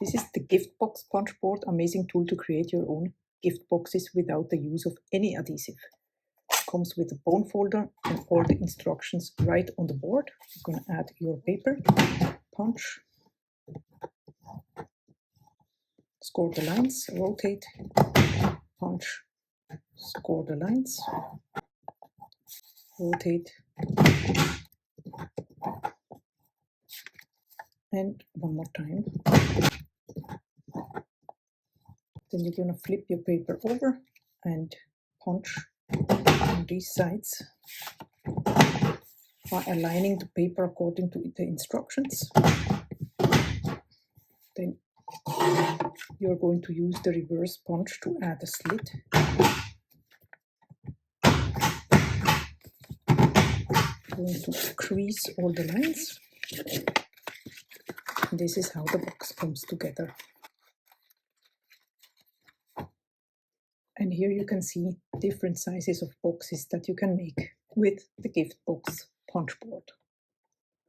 This is the gift box punch board, amazing tool to create your own gift boxes without the use of any adhesive. It comes with a bone folder and all the instructions right on the board. You're going to add your paper, punch, score the lines, rotate, punch, score the lines, rotate, and one more time. Then you're going to flip your paper over and punch on these sides by aligning the paper according to the instructions. Then you're going to use the reverse punch to add a slit. Going to crease all the lines. And this is how the box comes together. And here you can see different sizes of boxes that you can make with the gift box punch board.